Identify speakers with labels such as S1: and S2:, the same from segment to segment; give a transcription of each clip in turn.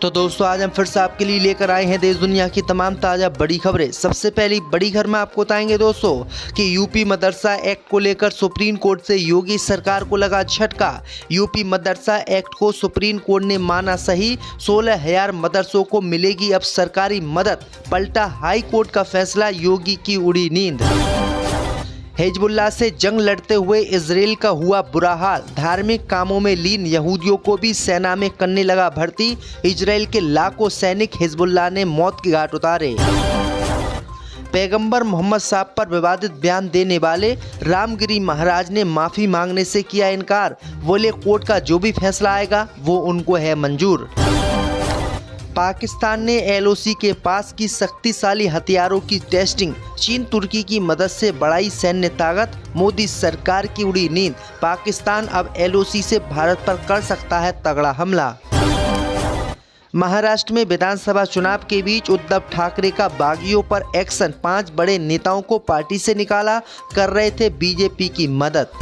S1: तो दोस्तों आज हम फिर से आपके लिए लेकर आए हैं देश दुनिया की तमाम ताज़ा बड़ी खबरें। सबसे पहली बड़ी खबर में आपको बताएंगे दोस्तों कि यूपी मदरसा एक्ट को लेकर सुप्रीम कोर्ट से योगी सरकार को लगा झटका। यूपी मदरसा एक्ट को सुप्रीम कोर्ट ने माना सही, 16,000 मदरसों को मिलेगी अब सरकारी मदद। पलटा हाई कोर्ट का फैसला, योगी की उड़ी नींद। हिजबुल्लाह से जंग लड़ते हुए इजराइल का हुआ बुरा हाल, धार्मिक कामों में लीन यहूदियों को भी सेना में करने लगा भर्ती। इजराइल के लाखों सैनिक हिजबुल्लाह ने मौत के घाट उतारे। पैगंबर मोहम्मद साहब पर विवादित बयान देने वाले रामगिरी महाराज ने माफ़ी मांगने से किया इनकार। बोले कोर्ट का जो भी फैसला आएगा वो उनको है मंजूर। पाकिस्तान ने एलओसी के पास की शक्तिशाली हथियारों की टेस्टिंग, चीन तुर्की की मदद से बढ़ाई सैन्य ताकत। मोदी सरकार की उड़ी नींद, पाकिस्तान अब एलओसी से भारत पर कर सकता है तगड़ा हमला। महाराष्ट्र में विधानसभा चुनाव के बीच उद्धव ठाकरे का बागियों पर एक्शन, 5 बड़े नेताओं को पार्टी से निकाला, कर रहे थे बीजेपी की मदद।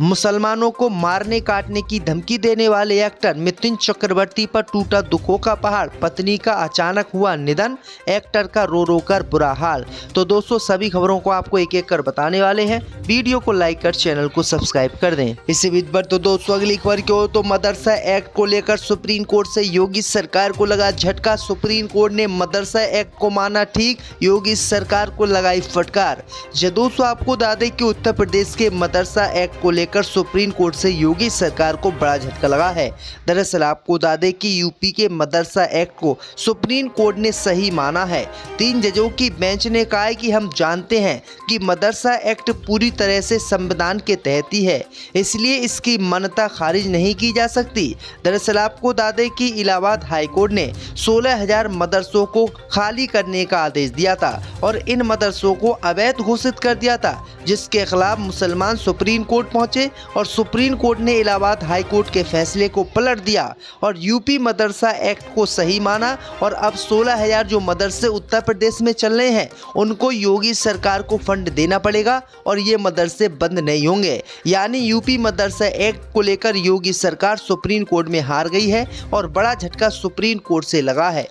S1: मुसलमानों को मारने काटने की धमकी देने वाले एक्टर मिथुन चक्रवर्ती पर टूटा दुखों का पहाड़, पत्नी का अचानक हुआ निधन, एक्टर का रो रो कर बुरा हाल। तो दोस्तों सभी खबरों को आपको एक एक कर बताने वाले हैं, वीडियो को लाइक कर चैनल को सब्सक्राइब कर दें। इसी बीच पर तो दोस्तों अगली खबर की ओर तो मदरसा एक्ट को लेकर सुप्रीम कोर्ट से योगी सरकार को लगा झटका। सुप्रीम कोर्ट ने मदरसा एक्ट को माना ठीक, योगी सरकार को लगाई फटकार। दोस्तों आपको बता दें कि उत्तर प्रदेश के मदरसा एक्ट को लेकर सुप्रीम कोर्ट से योगी सरकार को बड़ा झटका लगा है। दरअसल आपको बता दें कि यूपी के मदरसा एक्ट को सुप्रीम कोर्ट ने सही माना है। 3 जजों की बेंच ने कहा है कि हम जानते हैं कि मदरसा एक्ट पूरी तरह से संविधान के तहत ही है, इसलिए इसकी मान्यता खारिज नहीं की जा सकती। दरअसल आपको बता दें कि इलाहाबाद हाई कोर्ट ने 16,000 मदरसों को खाली करने का आदेश दिया था और इन मदरसों को अवैध घोषित कर दिया था, जिसके खिलाफ मुसलमान सुप्रीम कोर्ट पहुंचे और सुप्रीम कोर्ट ने इलाहाबाद हाई कोर्ट के फैसले को पलट दिया और यूपी मदरसा एक्ट को सही माना। और अब 16,000 जो मदरसे उत्तर प्रदेश में चल रहे हैं उनको योगी सरकार को फंड देना पड़ेगा और ये मदरसे बंद नहीं होंगे। यानी यूपी मदरसा एक्ट को लेकर योगी सरकार सुप्रीम कोर्ट में हार गई है और बड़ा झटका सुप्रीम कोर्ट से लगा है।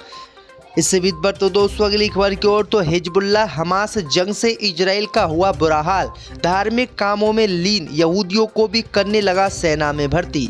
S1: इससे बीच पर तो दोस्तों अगली खबर की ओर तो हिजबुल्लाह हमास जंग से इजराइल का हुआ बुरा हाल, धार्मिक कामों में लीन यहूदियों को भी करने लगा सेना में भर्ती।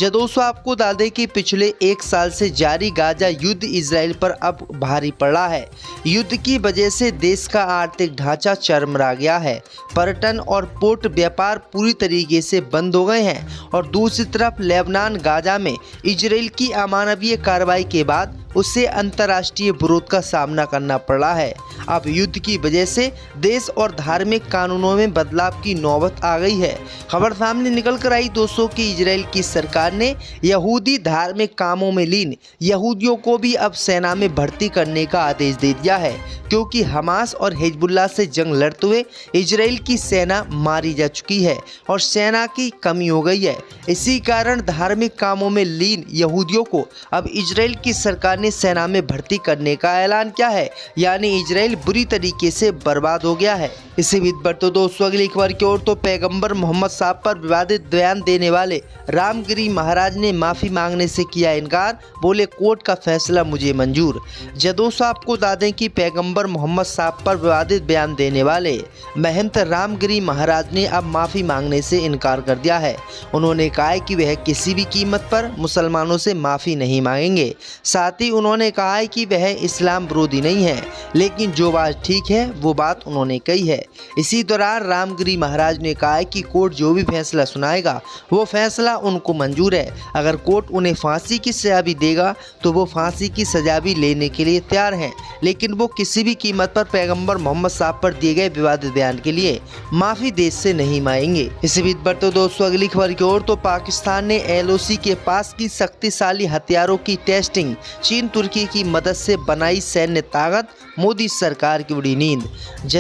S1: दोस्तों आपको बता दें कि पिछले 1 साल से जारी गाजा युद्ध इजराइल पर अब भारी पड़ा है। युद्ध की वजह से देश का आर्थिक ढांचा चरमरा गया है, पर्यटन और पोर्ट व्यापार पूरी तरीके से बंद हो गए हैं और दूसरी तरफ लेबनान गाजा में इजराइल की अमानवीय कार्रवाई के बाद उसे अंतर्राष्ट्रीय विरोध का सामना करना पड़ा है। अब युद्ध की वजह से देश और धार्मिक कानूनों में बदलाव की नौबत आ गई है। खबर सामने निकल कर आई दोस्तों कि इजराइल की सरकार ने यहूदी धार्मिक कामों में लीन यहूदियों को भी अब सेना में भर्ती करने का आदेश दे दिया है, क्योंकि हमास और हिजबुल्लाह से जंग लड़ते हुए इजराइल की सेना मारी जा चुकी है और सेना की कमी हो गई है। इसी कारण धार्मिक कामों में लीन यहूदियों को अब इजराइल की सरकार ने सेना में भर्ती करने का ऐलान किया है, यानी इजराइल बुरी तरीके से बर्बाद हो गया है। इसी बीच पर तो दोस्तों अगली खबर की ओर तो पैगंबर मोहम्मद साहब पर विवादित बयान देने वाले रामगिरी महाराज ने माफ़ी मांगने से किया इनकार। बोले कोर्ट का फैसला मुझे मंजूर। दोस्तों आपको बता दें कि पैगंबर मोहम्मद साहब पर विवादित बयान देने वाले महंत रामगिरी महाराज ने अब माफ़ी मांगने से इनकार कर दिया है। उन्होंने कहा है कि वह किसी भी कीमत पर मुसलमानों से माफ़ी नहीं मांगेंगे। साथ ही उन्होंने कहा है कि वह इस्लाम विरोधी नहीं है, लेकिन जो बात ठीक है वो बात उन्होंने कही है। इसी दौरान रामगिरी महाराज ने कहा है कि कोर्ट जो भी फैसला सुनाएगा वो फैसला उनको मंजूर है। अगर कोर्ट उन्हें फांसी की सजा भी देगा तो वो फांसी की सजा भी लेने के लिए तैयार हैं, लेकिन वो किसी भी कीमत पर पैगंबर मोहम्मद साहब पर दिए गए विवादित बयान के लिए माफ़ी देश से नहीं मांगेंगे। इसी बीच पर तो दोस्तों अगली खबर की ओर तो पाकिस्तान ने एलओसी के पास की शक्तिशाली हथियारों की टेस्टिंग, चीन तुर्की की मदद से बनाई सैन्य ताकत, मोदी सरकार की उड़ी नींद।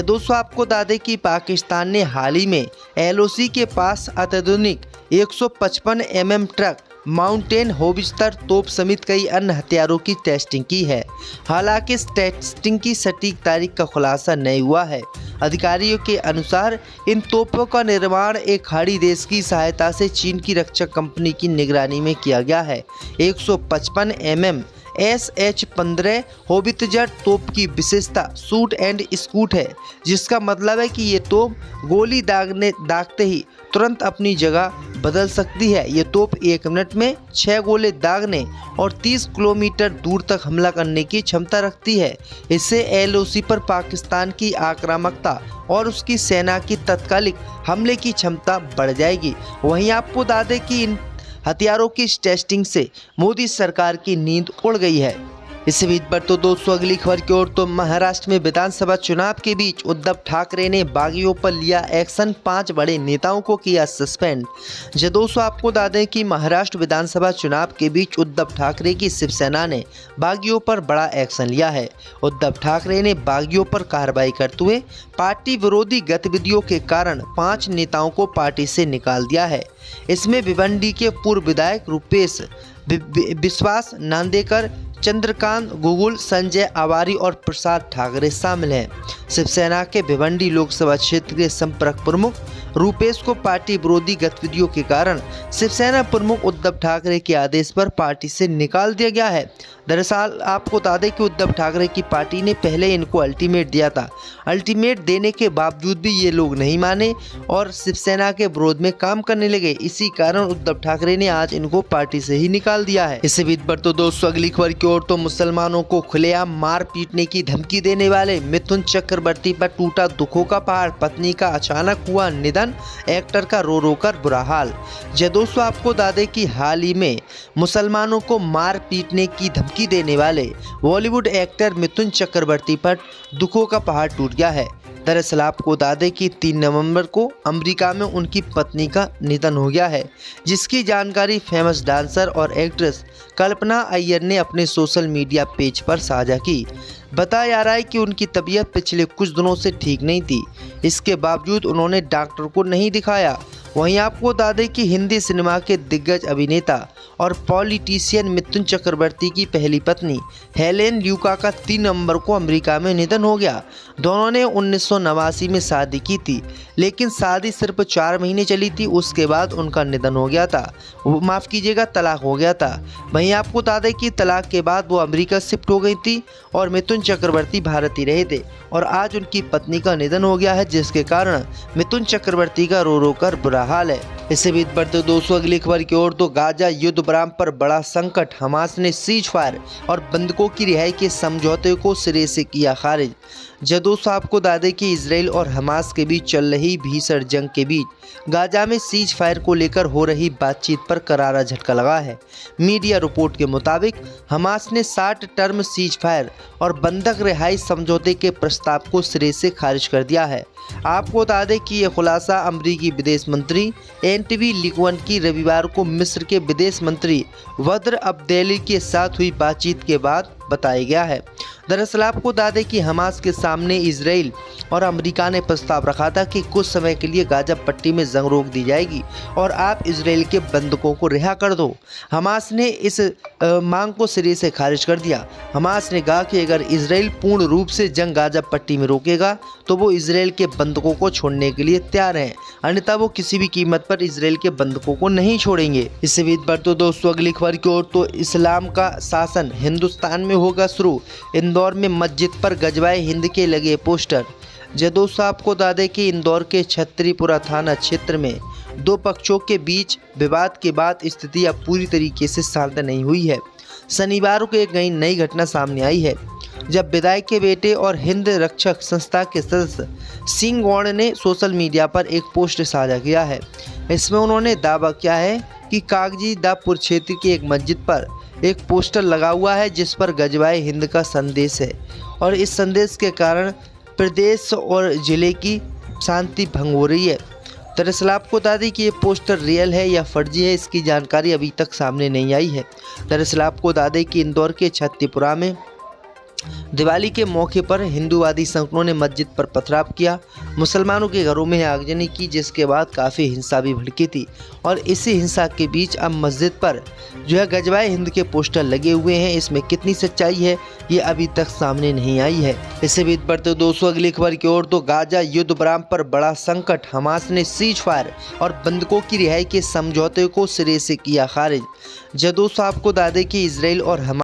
S1: दोस्तों आपको बता दें कि पाकिस्तान ने हाल ही में एलओसी के पास अत्याधुनिक 155 mm ट्रक, माउंटेन होवित्ज़र तोप समेत कई अन्य हथियारों की टेस्टिंग की है। हालांकि इस टेस्टिंग की सटीक तारीख का खुलासा नहीं हुआ है। अधिकारियों के अनुसार इन तोपों का निर्माण एक खाड़ी देश की सहायता से चीन की रक्षा कंपनी की निगरानी में किया गया है। 155 mm SH-15 होवित्ज़र तोप की विशेषता शूट एंड स्कूट है, जिसका मतलब है कि ये तोप गोली दागते ही तुरंत अपनी जगह बदल सकती है। ये तोप 1 मिनट में 6 गोले दागने और 30 किलोमीटर दूर तक हमला करने की क्षमता रखती है। इससे LOC पर पाकिस्तान की आक्रामकता और उसकी सेना की तत्कालिक हमले की क्षमता बढ़ जाएगी। वहीं आपको बता दें कि इन हथियारों की टेस्टिंग से मोदी सरकार की नींद उड़ गई है। इसी बीच पर तो दोस्तों अगली खबर की ओर तो महाराष्ट्र में विधानसभा चुनाव के बीच उद्धव ठाकरे ने बागियों पर लिया एक्शन, 5 बड़े नेताओं को किया सस्पेंड। जो दोस्तों आपको बता दें कि महाराष्ट्र विधानसभा चुनाव के बीच उद्धव ठाकरे की शिवसेना ने बागियों पर बड़ा एक्शन लिया है। उद्धव ठाकरे ने बागियों पर कार्रवाई करते हुए पार्टी विरोधी गतिविधियों के कारण 5 नेताओं को पार्टी से निकाल दिया है। इसमें भिवंडी के पूर्व विधायक रूपेश विश्वास नांदेकर, चंद्रकांत गुगुल, संजय आवारी और प्रसाद ठाकरे शामिल हैं। शिवसेना के भिवंडी लोकसभा क्षेत्र के संपर्क प्रमुख रूपेश को पार्टी विरोधी गतिविधियों के कारण शिवसेना प्रमुख उद्धव ठाकरे के आदेश पर पार्टी से निकाल दिया गया है। दरअसल आपको बता दें कि उद्धव ठाकरे की पार्टी ने पहले इनको अल्टीमेट दिया था। अल्टीमेट देने के बावजूद भी ये लोग नहीं माने और शिवसेना के विरोध में काम करने लगे। इसी कारण उद्धव ठाकरे ने आज इनको पार्टी से ही निकाल दिया है। इसी बीच पर तो दोस्तों अगली खबर की ओर तो मुसलमानों को खुलेआम मार पीटने की धमकी देने वाले मिथुन चक्रवर्ती पर टूटा दुखों का पहाड़। पत्नी का अचानक हुआ निधन, एक्टर का रो रो कर बुरा हाल। दोस्तों आपको बता दें कि हाल ही में मुसलमानों को मार पीटने की धमकी देने वाले बॉलीवुड एक्टर मिथुन चक्रवर्ती पर दुखों का पहाड़ टूट गया है। दरअसल आपको बता दें कि 3 नवंबर को अमेरिका में उनकी पत्नी का निधन हो गया है, जिसकी जानकारी फेमस डांसर और एक्ट्रेस कल्पना अय्यर ने अपने सोशल मीडिया पेज पर साझा की। बताया जा रहा है कि उनकी तबीयत पिछले कुछ दिनों से ठीक नहीं थी। इसके बावजूद उन्होंने डॉक्टर को नहीं दिखाया। वहीं आपको बता दें कि हिंदी सिनेमा के दिग्गज अभिनेता और पॉलिटिशियन मिथुन चक्रवर्ती की पहली पत्नी हेलेन ल्यूका का 3 नवंबर को अमेरिका में निधन हो गया। दोनों ने 1989 में शादी की थी, लेकिन शादी सिर्फ 4 महीने चली थी। उसके बाद उनका निधन हो गया था, माफ़ कीजिएगा तलाक हो गया था। वहीं आपको बता दें कि तलाक के बाद वो अमेरिका शिफ्ट हो गई थी और मिथुन चक्रवर्ती भारत ही रहे थे और आज उनकी पत्नी का निधन हो गया है, जिसके कारण मिथुन चक्रवर्ती का रो रो कर बुरा हाल है। इससे बीच बढ़ते दोस्तों अगली खबर की ओर तो गाजा युद्ध विराम पर बड़ा संकट। हमास ने सीज फायर और बंधकों की रिहाई के समझौते को सिरे से किया खारिज। दोस्तों आपको बता दें कि इजराइल और हमास के बीच चल रही भीषण जंग के बीच गाजा में सीज फायर को लेकर हो रही बातचीत पर करारा झटका लगा है। मीडिया रिपोर्ट के मुताबिक हमास ने 60 टर्म सीज फायर और बंधक रिहाई समझौते के प्रस्ताव को सिरे से खारिज कर दिया है। आपको बता दें कि यह खुलासा अमरीकी विदेश मंत्री एंटनी ब्लिंकन की रविवार को मिस्र के विदेश मंत्री बद्र अब्देली के साथ हुई बातचीत के बाद बताया गया है। दरअसल आपको बता दें कि हमास के सामने इजराइल और अमेरिका ने प्रस्ताव रखा था कि कुछ समय के लिए गाजा पट्टी में जंग रोक दी जाएगी और आप इजराइल के बंधकों को रिहा कर दो। हमास ने इस मांग को सिरे से खारिज कर दिया। हमास ने कहा कि अगर इजराइल पूर्ण रूप से जंग गाजा पट्टी में रोकेगा तो वो इजराइल के बंधकों को छोड़ने के लिए तैयार हैं, अन्यथा वो किसी भी कीमत पर इजराइल के बंधकों को नहीं छोड़ेंगे। इससे बीच पर तो दोस्तों अगली खबर की ओर तो इस्लाम का शासन हिंदुस्तान में होगा शुरू। इंदौर में मस्जिद पर गजवाए हिंद के लगे पोस्टर। दोस्तों आपको बता दें कि इंदौर के छतरीपुरा थाना क्षेत्र में 2 पक्षों के बीच विवाद के बाद स्थिति अब पूरी तरीके से शांत नहीं हुई है। शनिवार को एक नई घटना सामने आई है, जब विधायक के बेटे और हिंद रक्षक संस्था के सदस्य सिंह गौड़ ने सोशल मीडिया पर एक पोस्ट साझा किया है। इसमें उन्होंने दावा किया है कि कागजी दापुर क्षेत्र की एक मस्जिद पर एक पोस्टर लगा हुआ है जिस पर गजवाए हिंद का संदेश है और इस संदेश के कारण प्रदेश और जिले की शांति भंग हो रही है। दरअसल आपको बता दें कि ये पोस्टर रियल है या फर्जी है, इसकी जानकारी अभी तक सामने नहीं आई है। दरअसल आपको बता दें कि इंदौर के छतरीपुरा में दिवाली के मौके पर हिंदूवादी संगठनों ने मस्जिद पर पथराव किया, मुसलमानों के घरों में आगजनी की, जिसके बाद काफ़ी हिंसा भी भड़की थी। और इसी हिंसा के बीच अब मस्जिद पर जो है गजवाए हिंद के पोस्टर लगे हुए हैं। इसमें कितनी सच्चाई है ये अभी तक सामने नहीं आई है। इससे बीत बढ़ते दोस्तों अगली खबर की ओर, तो गाजा युद्ध विराम पर बड़ा संकट, हमास ने सीज फायर और बंधकों की रिहाई के समझौते को सिरे से किया खारिज। जब दोस्तों आपको बता दें कि इजराइल और